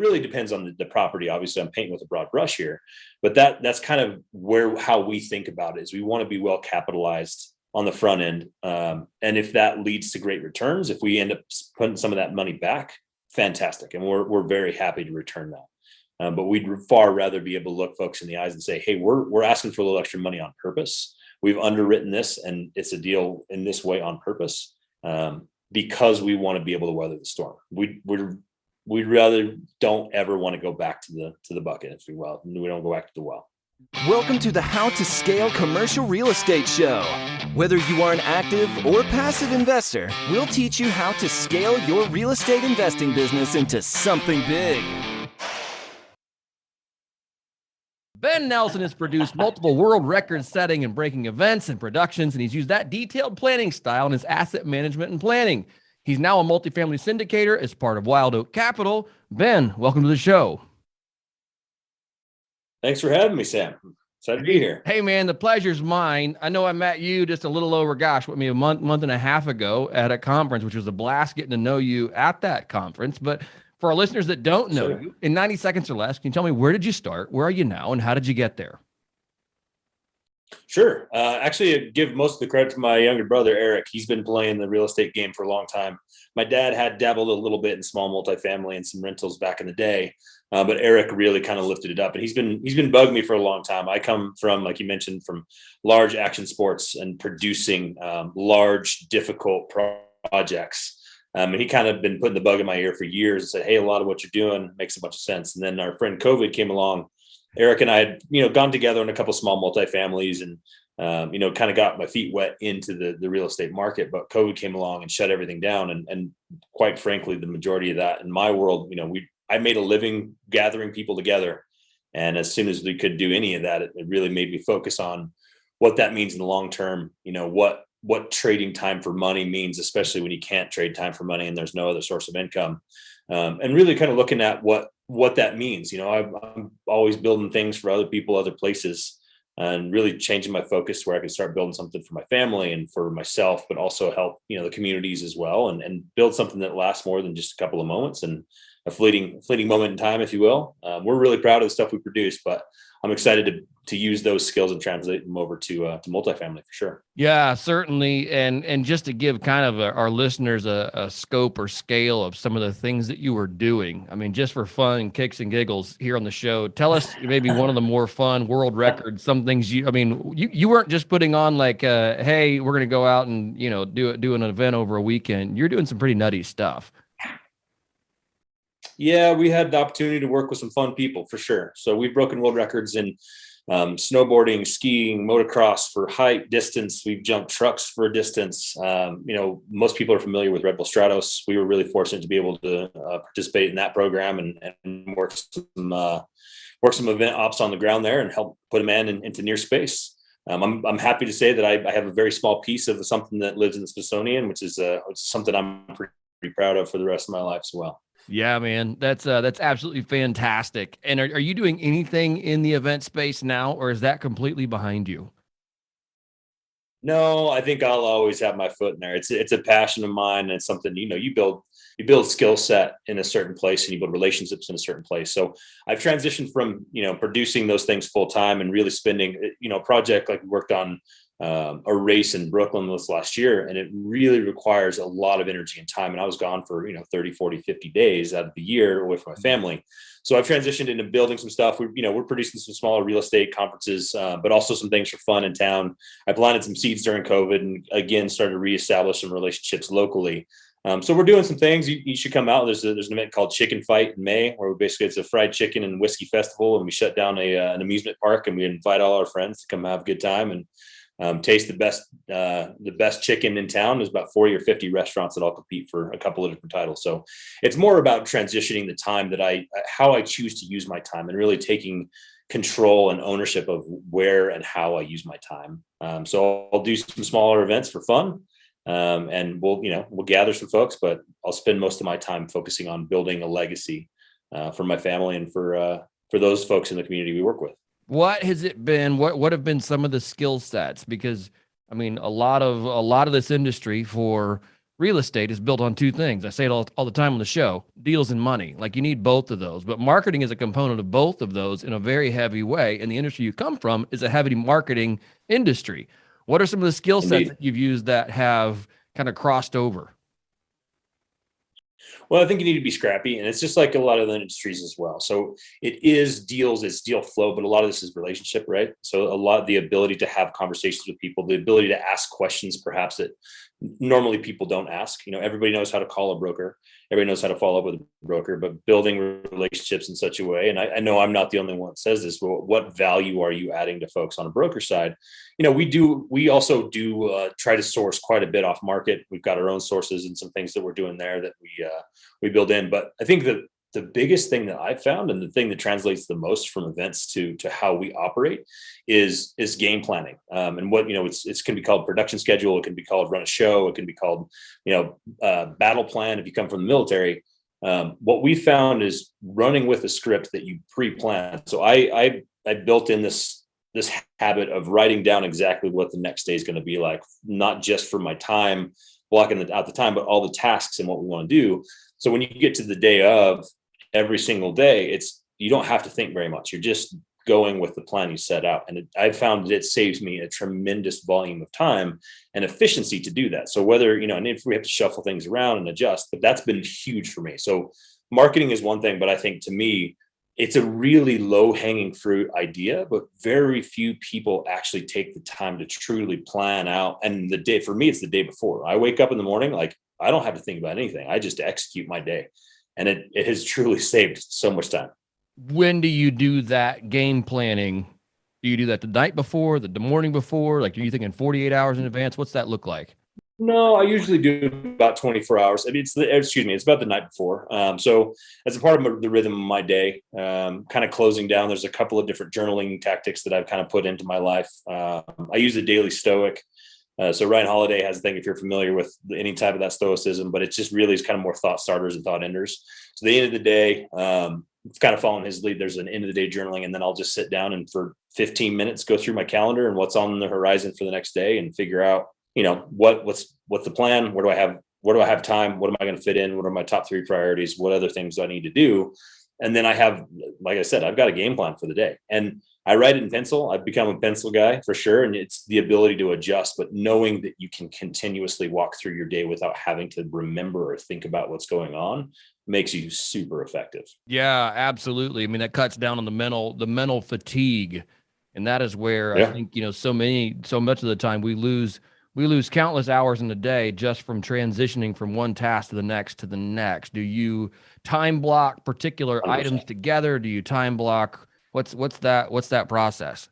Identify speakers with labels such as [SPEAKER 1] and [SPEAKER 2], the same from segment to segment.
[SPEAKER 1] really depends on the property. Obviously, I'm painting with a broad brush here, but that's kind of how we think about it. Is we want to be well capitalized on the front end, and if that leads to great returns, if we end up putting some of that money back, fantastic, and we're very happy to return that. But we'd far rather be able to look folks in the eyes and say, hey, we're asking for a little extra money on purpose. We've underwritten this, and it's a deal in this way on purpose, because we want to be able to weather the storm. We'd rather don't ever want to go back to the bucket, if you will. We don't go back to the well.
[SPEAKER 2] Welcome to the How to Scale Commercial Real Estate Show. Whether you are an active or passive investor, we'll teach you how to scale your real estate investing business into something big.
[SPEAKER 3] Ben Nelson has produced multiple world record-setting and breaking events and productions, and he's used that detailed planning style in his asset management and planning. He's now a multifamily syndicator as part of Wild Oak Capital. Ben, welcome to the show.
[SPEAKER 1] Thanks for having me, Sam. Excited to be here.
[SPEAKER 3] Hey, man, the pleasure's mine. I know I met you just a little over, a month and a half ago at a conference, which was a blast getting to know you at that conference. But for our listeners that don't know you, in 90 seconds or less, can you tell me, where did you start? Where are you now? And how did you get there?
[SPEAKER 1] Sure. Actually, I give most of the credit to my younger brother, Eric. He's been playing the real estate game for a long time. My dad had dabbled a little bit in small multifamily and some rentals back in the day, but Eric really kind of lifted it up. And he's been bugging me for a long time. I come from, like you mentioned, from large action sports and producing large, difficult projects. And he kind of been putting the bug in my ear for years and said, hey, a lot of what you're doing makes a bunch of sense. And then our friend COVID came along. Eric and I had, gone together in a couple of small multifamilies and, kind of got my feet wet into the real estate market. But COVID came along and shut everything down. And quite frankly, the majority of that in my world, I made a living gathering people together. And as soon as we could do any of that, it really made me focus on what that means in the long term, what trading time for money means, especially when you can't trade time for money and there's no other source of income. And really kind of looking at what that means. I'm always building things for other people, other places, and really changing my focus where I could start building something for my family and for myself, but also help, the communities as well, and build something that lasts more than just a couple of moments and a fleeting moment in time, if you will. We're really proud of the stuff we produce, but I'm excited to use those skills and translate them over to multifamily for sure.
[SPEAKER 3] Yeah, certainly. And just to give kind of our listeners a scope or scale of some of the things that you were doing, I mean, just for fun, kicks and giggles here on the show, tell us maybe one of the more fun world records, some things you weren't just putting on like, hey, we're going to go out and, do an event over a weekend. You're doing some pretty nutty stuff.
[SPEAKER 1] Yeah, we had the opportunity to work with some fun people for sure. So we've broken world records in snowboarding, skiing, motocross for height, distance. We've jumped trucks for distance. Most people are familiar with Red Bull Stratos. We were really fortunate to be able to participate in that program and work some event ops on the ground there and help put a man into near space. I'm happy to say that I have a very small piece of something that lives in the Smithsonian, which is something I'm pretty proud of for the rest of my life as well.
[SPEAKER 3] Yeah, man, that's absolutely fantastic. And are you doing anything in the event space now, or is that completely behind you?
[SPEAKER 1] No, I think I'll always have my foot in there. It's a passion of mine, and it's something, you build skill set in a certain place and you build relationships in a certain place. So I've transitioned from, producing those things full time and really spending, a project like we worked on a race in Brooklyn this last year, and it really requires a lot of energy and time. And I was gone for, 30, 40, 50 days out of the year away from my family. So I've transitioned into building some stuff. We're producing some smaller real estate conferences, but also some things for fun in town. I planted some seeds during COVID and again, started to reestablish some relationships locally. So we're doing some things. You should come out. There's an event called Chicken Fight in May, where it's a fried chicken and whiskey festival. And we shut down an amusement park and we invite all our friends to come have a good time and taste the best chicken in town. There's about 40 or 50 restaurants that all compete for a couple of different titles. So it's more about transitioning the time how I choose to use my time and really taking control and ownership of where and how I use my time. So I'll do some smaller events for fun. And we'll gather some folks, but I'll spend most of my time focusing on building a legacy for my family and for those folks in the community we work with.
[SPEAKER 3] What has it been? What have been some of the skill sets? Because I mean, a lot of this industry for real estate is built on two things. I say it all the time on the show: deals and money. Like, you need both of those, but marketing is a component of both of those in a very heavy way. And the industry you come from is a heavy marketing industry. What are some of the skill sets
[SPEAKER 1] Indeed.
[SPEAKER 3] that you've used that have kind of crossed over?
[SPEAKER 1] Well, I think you need to be scrappy, and it's just like a lot of the industries as well. So it is deals, it's deal flow, but a lot of this is relationship, right? So a lot of the ability to have conversations with people, the ability to ask questions, perhaps that normally people don't ask. Everybody knows how to call a broker, everybody knows how to follow up with a broker, but building relationships in such a way. And I know I'm not the only one that says this, but what value are you adding to folks on a broker side? We also do try to source quite a bit off market. We've got our own sources and some things that we're doing there that we build in. But I think that the biggest thing that I've found, and the thing that translates the most from events to how we operate, is game planning. And what it's can be called production schedule, it can be called run a show, it can be called battle plan if you come from the military. What we found is running with a script that you pre-plan. So I built in this habit of writing down exactly what the next day is going to be like, not just for my time, blocking out the time, but all the tasks and what we want to do. So when you get to the day of every single day, you don't have to think very much. You're just going with the plan you set out. And I've found that it saves me a tremendous volume of time and efficiency to do that. So whether, and if we have to shuffle things around and adjust, but that's been huge for me. So marketing is one thing, but I think to me, it's a really low hanging fruit idea, but very few people actually take the time to truly plan out. And the day, for me, it's the day before. I wake up in the morning, like, I don't have to think about anything. I just execute my day. And it has truly saved so much time.
[SPEAKER 3] When do you do that game planning? Do you do that the night before, the morning before? Like, are you thinking 48 hours in advance? What's that look like?
[SPEAKER 1] No, I usually do about 24 hours. I mean, it's about the night before. So as a part of the rhythm of my day, kind of closing down, there's a couple of different journaling tactics that I've kind of put into my life. I use the daily stoic. So Ryan Holiday has a thing, if you're familiar with any type of that stoicism, but it's just really is kind of more thought starters and thought enders. So the end of the day, it's kind of following his lead. There's an end of the day journaling, and then I'll just sit down and for 15 minutes go through my calendar and what's on the horizon for the next day and figure out, what's the plan? Where do I have time? What am I going to fit in? What are my top 3 priorities? What other things do I need to do? And then I have, like I said, I've got a game plan for the day, and I write it in pencil. I've become a pencil guy for sure. And it's the ability to adjust, but knowing that you can continuously walk through your day without having to remember or think about what's going on makes you super effective.
[SPEAKER 3] Yeah, absolutely. I mean, that cuts down on the mental fatigue. And that is where I
[SPEAKER 1] Yeah.
[SPEAKER 3] think, so much of the time we lose countless hours in the day just from transitioning from one task to the next to the next. Do you time block particular
[SPEAKER 1] 100%.
[SPEAKER 3] items together? Do you time block? What's that process?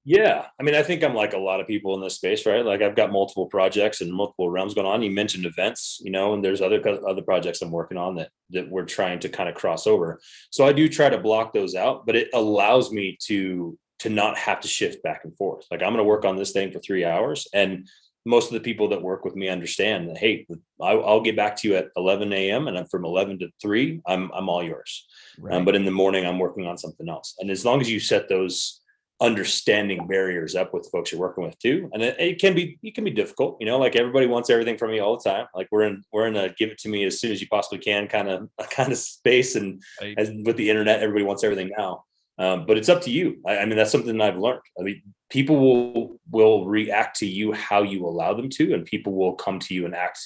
[SPEAKER 1] Yeah. I mean, I think I'm like a lot of people in this space, right? Like I've got multiple projects and multiple realms going on. You mentioned events, and there's other projects I'm working on that we're trying to kind of cross over. So I do try to block those out, but it allows me to not have to shift back and forth. Like I'm going to work on this thing for 3 hours. And most of the people that work with me understand that, hey, I'll get back to you at 11 a.m. and from 11 to 3, I'm all yours.
[SPEAKER 3] Right.
[SPEAKER 1] But in the morning, I'm working on something else. And as long as you set those understanding barriers up with the folks you're working with too, and it can be difficult, like everybody wants everything from me all the time. Like we're in a give it to me as soon as you possibly can kind of space, and
[SPEAKER 3] Right.
[SPEAKER 1] as with the internet, everybody wants everything now. But it's up to you. I mean, that's something I've learned. I mean, people will react to you how you allow them to, and people will come to you and act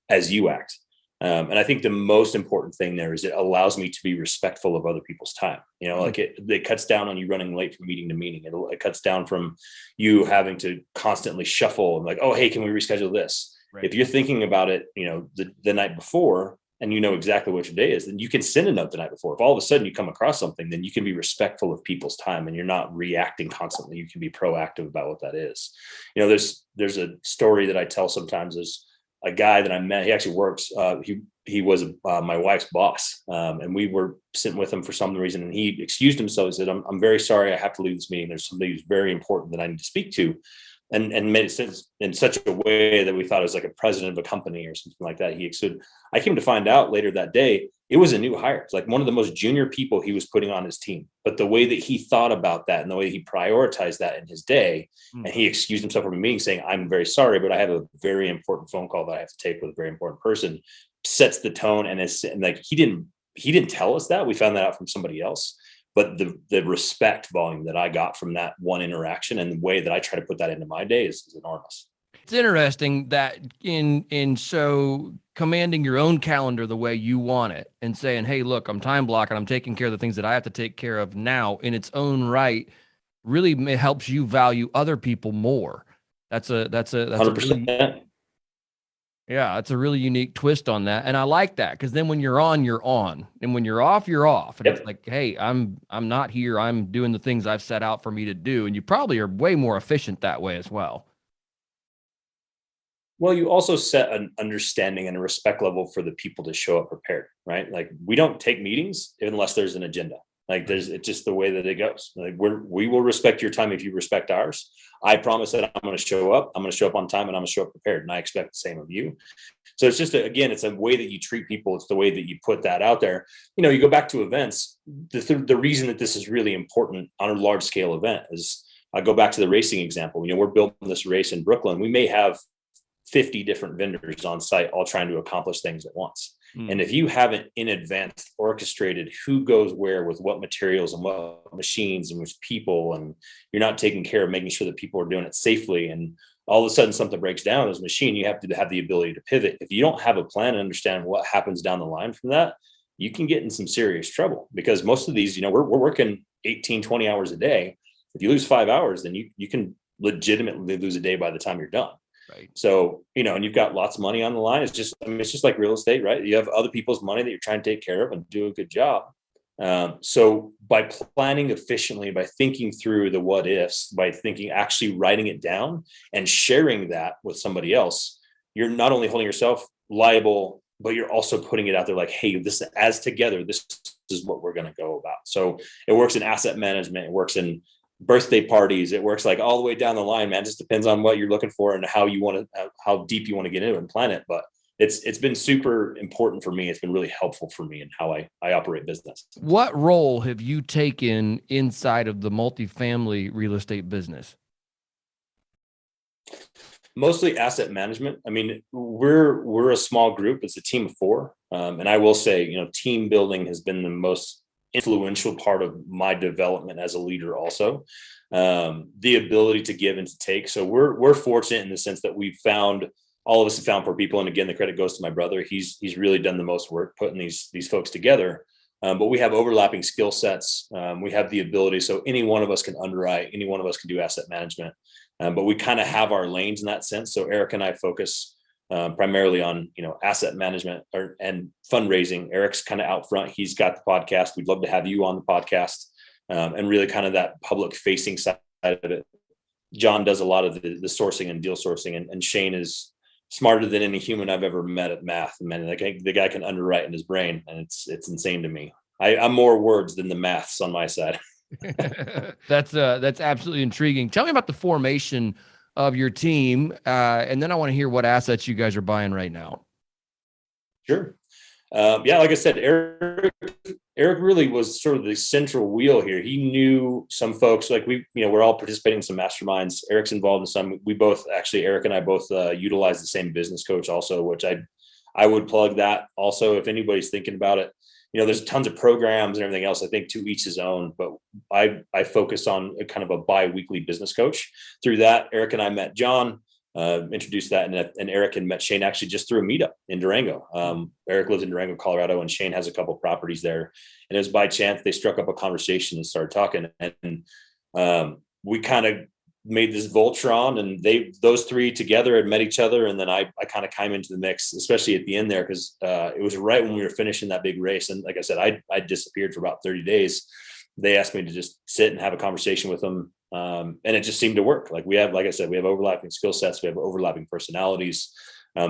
[SPEAKER 1] as you act. And I think the most important thing there is it allows me to be respectful of other people's time. Like it cuts down on you running late from meeting to meeting. It cuts down from you having to constantly shuffle and like, oh, hey, can we reschedule this?
[SPEAKER 3] Right.
[SPEAKER 1] If you're thinking about it, the night before, and exactly what your day is, then you can send a note the night before. If all of a sudden you come across something, then you can be respectful of people's time and you're not reacting constantly. You can be proactive about what that is. There's a story that I tell sometimes. Is a guy that I met. He actually works. He was my wife's boss, and we were sitting with him for some reason. And he excused himself. He said, "I'm very sorry. I have to leave this meeting. There's somebody who's very important that I need to speak to." and made it in such a way that we thought it was like a president of a company or something like that. I came to find out later that day, it was a new hire. It's like one of the most junior people he was putting on his team. But the way that he thought about that and the way he prioritized that in his day, and he excused himself from a meeting saying, I'm very sorry, but I have a very important phone call that I have to take with a very important person, sets the tone. And like, he didn't tell us that. We found that out from somebody else. But the respect volume that I got from that one interaction and the way that I try to put that into my day is enormous.
[SPEAKER 3] It's interesting that so commanding your own calendar the way you want it and saying, hey, look, I'm time blocking, I'm taking care of the things that I have to take care of now in its own right, really helps you value other people more. That's a
[SPEAKER 1] 100%.
[SPEAKER 3] Yeah, it's a really unique twist on that. And I like that, because then when you're on, you're on. And when you're off, you're off. And It's like, hey, I'm not here. I'm doing the things I've set out for me to do. And you probably are way more efficient that way as well.
[SPEAKER 1] Well, you also set an understanding and a respect level for the people to show up prepared, right? Like, we don't take meetings unless there's an agenda. Like, it's just the way that it goes. Like, we will respect your time if you respect ours. I promise that I'm going to show up. I'm going to show up on time, and I'm going to show up prepared. And I expect the same of you. So it's just, again, it's a way that you treat people. It's the way that you put that out there. You go back to events. The reason that this is really important on a large scale event is, I go back to the racing example. We're building this race in Brooklyn. We may have 50 different vendors on site, all trying to accomplish things at once. And if you haven't in advance orchestrated who goes where with what materials and what machines and which people, and you're not taking care of making sure that people are doing it safely, and all of a sudden something breaks down as a machine, you have to have the ability to pivot. If you don't have a plan and understand what happens down the line from that, you can get in some serious trouble, because most of these, we're working 18, 20 hours a day. If you lose 5 hours, then you can legitimately lose a day by the time you're done.
[SPEAKER 3] Right.
[SPEAKER 1] So, and you've got lots of money on the line. It's just like real estate, right? You have other people's money that you're trying to take care of and do a good job. So by planning efficiently, by thinking through the what ifs, by actually writing it down and sharing that with somebody else, you're not only holding yourself liable, but you're also putting it out there like, hey, this is what we're going to go about. So it works in asset management. It works in birthday parties. It works like all the way down the line, man. It just depends on what you're looking for and how deep you want to get into it and plan it. But it's been super important for me. It's been really helpful for me in how I operate business.
[SPEAKER 3] What role have you taken inside of the multifamily real estate business?
[SPEAKER 1] Mostly asset management. I mean, we're a small group. It's a team of 4. And I will say, team building has been the most influential part of my development as a leader also. The ability to give and to take. So we're fortunate in the sense that all of us have found 4 people. And again, the credit goes to my brother. He's really done the most work putting these folks together. But we have overlapping skill sets. We have the ability. So any one of us can underwrite, any one of us can do asset management. But we kind of have our lanes in that sense. So Eric and I focus primarily on, asset management and fundraising. Eric's kind of out front. He's got the podcast. We'd love to have you on the podcast, and really kind of that public facing side of it. John does a lot of the sourcing and deal sourcing, and Shane is smarter than any human I've ever met at math. Man, the guy can underwrite in his brain, and it's insane to me. I'm more words than the maths on my side.
[SPEAKER 3] That's absolutely intriguing. Tell me about the formation of your team, and then I want to hear what assets you guys are buying right now.
[SPEAKER 1] Sure. Yeah, like I said, Eric really was sort of the central wheel here. He knew some folks, like we're all participating in some masterminds. Eric's involved in some. Eric and I both utilize the same business coach also, which I would plug that also if anybody's thinking about it. There's tons of programs and everything else. I think to each his own, but I focus on a kind of a bi-weekly business coach. Through that, Eric and I met John, introduced that, and Eric had met Shane actually just through a meetup in Durango. Eric lives in Durango, Colorado, and Shane has a couple of properties there. And it was by chance they struck up a conversation and started talking, and we kind of made this Voltron, and those 3 together had met each other. And then I kind of came into the mix, especially at the end there, because it was right when we were finishing that big race. And like I said, I disappeared for about 30 days. They asked me to just sit and have a conversation with them. And it just seemed to work. Like I said, we have overlapping skill sets. We have overlapping personalities.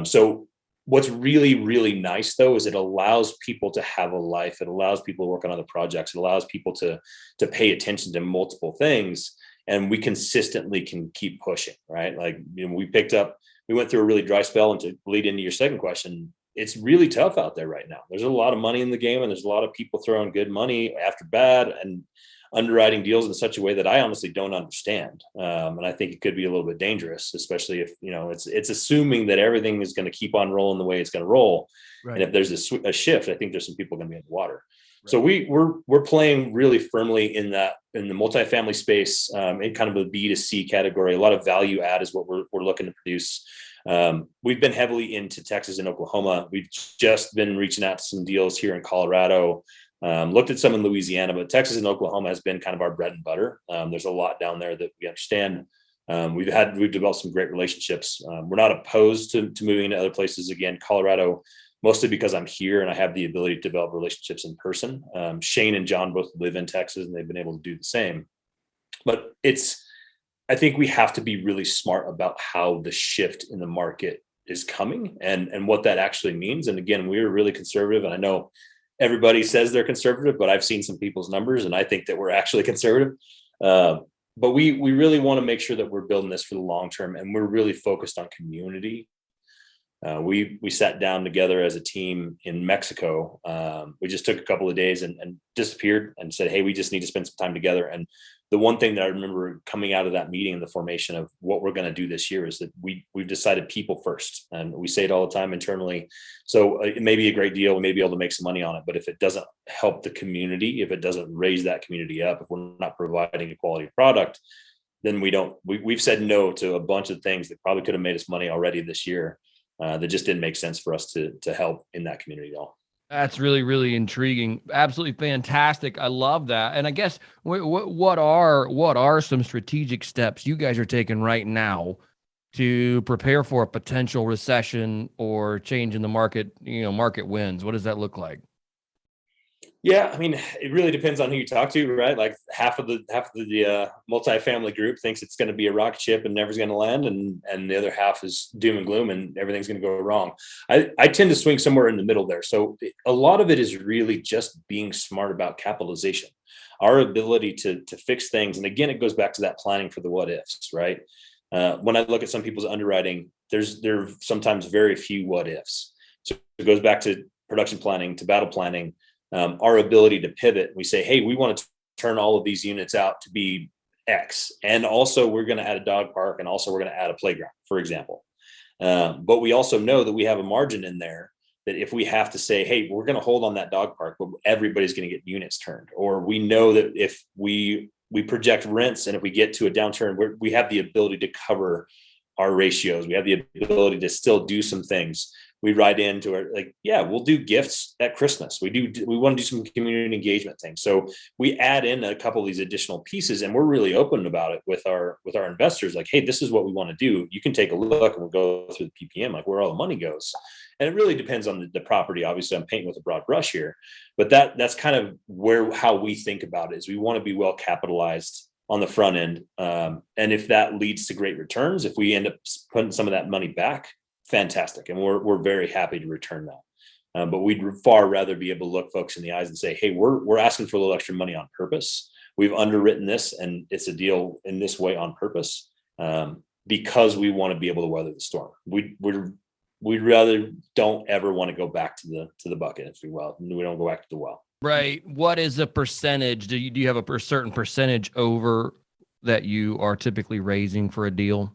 [SPEAKER 1] So what's really, really nice though, is it allows people to have a life. It allows people to work on other projects. It allows people to pay attention to multiple things. and we consistently can keep pushing, right? Like, we went through a really dry spell, and to lead into your second question, it's really tough out there right now. There's a lot of money in the game, and there's a lot of people throwing good money after bad and underwriting deals in such a way that I honestly don't understand. And I think it could be a little bit dangerous, especially if, it's assuming that everything is going to keep on rolling the way it's going to roll.
[SPEAKER 3] Right.
[SPEAKER 1] And if there's a shift, I think there's some people going to be in the water.
[SPEAKER 3] Right.
[SPEAKER 1] So we're playing really firmly in the multifamily space, in kind of a B2C category. A lot of value add is what we're looking to produce. We've been heavily into Texas and Oklahoma. We've just been reaching out to some deals here in Colorado, looked at some in Louisiana, but Texas and Oklahoma has been kind of our bread and butter. There's a lot down there that we understand. We've developed some great relationships. We're not opposed to moving to other places. Again, Colorado, mostly because I'm here and I have the ability to develop relationships in person. Shane and John both live in Texas, and they've been able to do the same. But I think we have to be really smart about how the shift in the market is coming and what that actually means. And again, we're really conservative, and I know everybody says they're conservative, but I've seen some people's numbers and I think that we're actually conservative. But we really want to make sure that we're building this for the long term, and we're really focused on community. We sat down together as a team in Mexico. We just took a couple of days and disappeared and said, hey, we just need to spend some time together. And the one thing that I remember coming out of that meeting and the formation of what we're going to do this year is that we've decided people first. And we say it all the time internally. So it may be a great deal. We may be able to make some money on it. But if it doesn't help the community, if it doesn't raise that community up, if we're not providing a quality product, then we've said no to a bunch of things that probably could have made us money already this year. That just didn't make sense for us to help in that community at all.
[SPEAKER 3] That's really, really intriguing. Absolutely fantastic. I love that. And I guess what are some strategic steps you guys are taking right now to prepare for a potential recession or change in the market, market winds? What does that look like?
[SPEAKER 1] Yeah, I mean, it really depends on who you talk to, right? Like half of the multifamily group thinks it's going to be a rocket ship and never's going to land, and the other half is doom and gloom and everything's going to go wrong. I tend to swing somewhere in the middle there. So a lot of it is really just being smart about capitalization, our ability to fix things. And again, it goes back to that planning for the what ifs, right? When I look at some people's underwriting, there are sometimes very few what ifs. So it goes back to production planning, to battle planning. Our ability to pivot. We say, hey, we want to turn all of these units out to be X. And also we're going to add a dog park, and also we're going to add a playground, for example. But we also know that we have a margin in there that if we have to say, hey, we're going to hold on that dog park, but everybody's going to get units turned. Or we know that if we project rents, and if we get to a downturn, we have the ability to cover our ratios. We have the ability to still do some things. We ride into it we'll do gifts at Christmas. We want to do some community engagement things. So we add in a couple of these additional pieces, and we're really open about it with our investors. Like, hey, this is what we want to do. You can take a look, and we'll go through the PPM, like where all the money goes. And it really depends on the property. Obviously, I'm painting with a broad brush here, but that's kind of how we think about it. Is we want to be well capitalized on the front end. And if that leads to great returns, if we end up putting some of that money back, fantastic. And we're very happy to return that. But we'd far rather be able to look folks in the eyes and say, hey, we're asking for a little extra money on purpose. We've underwritten this, and it's a deal in this way on purpose, because we want to be able to weather the storm. We'd rather don't ever want to go back to the bucket, if you will. We don't go back to the well.
[SPEAKER 3] Right. What is a percentage? Do you have a certain percentage over that you are typically raising for a deal?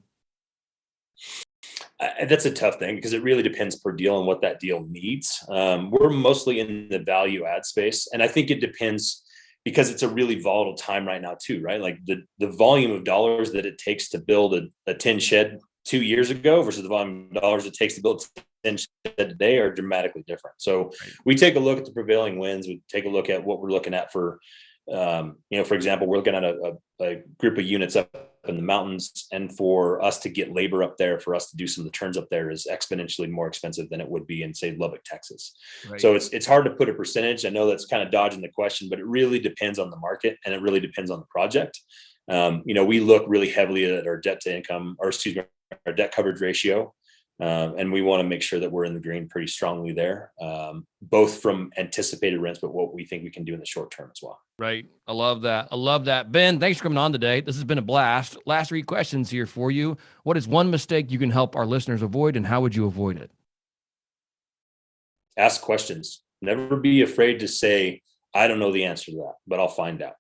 [SPEAKER 1] That's a tough thing because it really depends per deal and what that deal needs. We're mostly in the value add space, and I think it depends because it's a really volatile time right now too, right? Like the volume of dollars that it takes to build a tin shed 2 years ago versus the volume of dollars it takes to build a tin shed today are dramatically different. So we take a look at the prevailing winds. We take a look at what we're looking at for, for example, we're looking at a group of units up in the mountains, and for us to get labor up there, for us to do some of the turns up there is exponentially more expensive than it would be in, say, Lubbock, Texas. Right. So it's hard to put a percentage. I know that's kind of dodging the question, but it really depends on the market, and it really depends on the project. We look really heavily at our debt to income, or excuse me, our debt coverage ratio. And we want to make sure that we're in the green pretty strongly there, both from anticipated rents, but what we think we can do in the short term as well.
[SPEAKER 3] Right. I love that. I love that. Ben, thanks for coming on today. This has been a blast. Last 3 questions here for you. What is one mistake you can help our listeners avoid, and how would you avoid it?
[SPEAKER 1] Ask questions. Never be afraid to say, I don't know the answer to that, but I'll find out.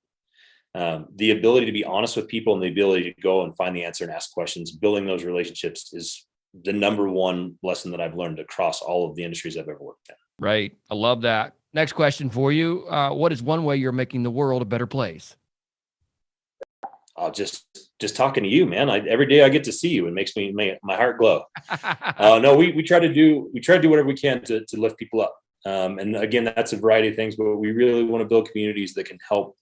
[SPEAKER 1] The ability to be honest with people and the ability to go and find the answer and ask questions, building those relationships is the number one lesson that I've learned across all of the industries I've ever worked in.
[SPEAKER 3] Right. I love that. Next question for you. What is one way you're making the world a better place?
[SPEAKER 1] I'll just talking to you, man. Every day I get to see you, it makes my heart glow. No, we try to do whatever we can to lift people up. And again, that's a variety of things, but we really want to build communities that can help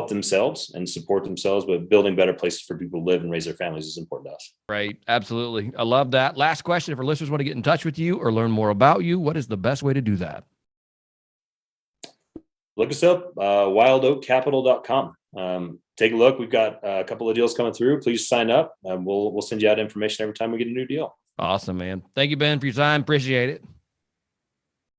[SPEAKER 1] themselves and support themselves, but building better places for people to live and raise their families is important to us.
[SPEAKER 3] Right. Absolutely. I love that. Last question. If our listeners want to get in touch with you or learn more about you, what is the best way to do that?
[SPEAKER 1] Look us up, wildoakcapital.com. Take a look. We've got a couple of deals coming through. Please sign up. We'll send you out information every time we get a new deal.
[SPEAKER 3] Awesome, man. Thank you, Ben, for your time. Appreciate it.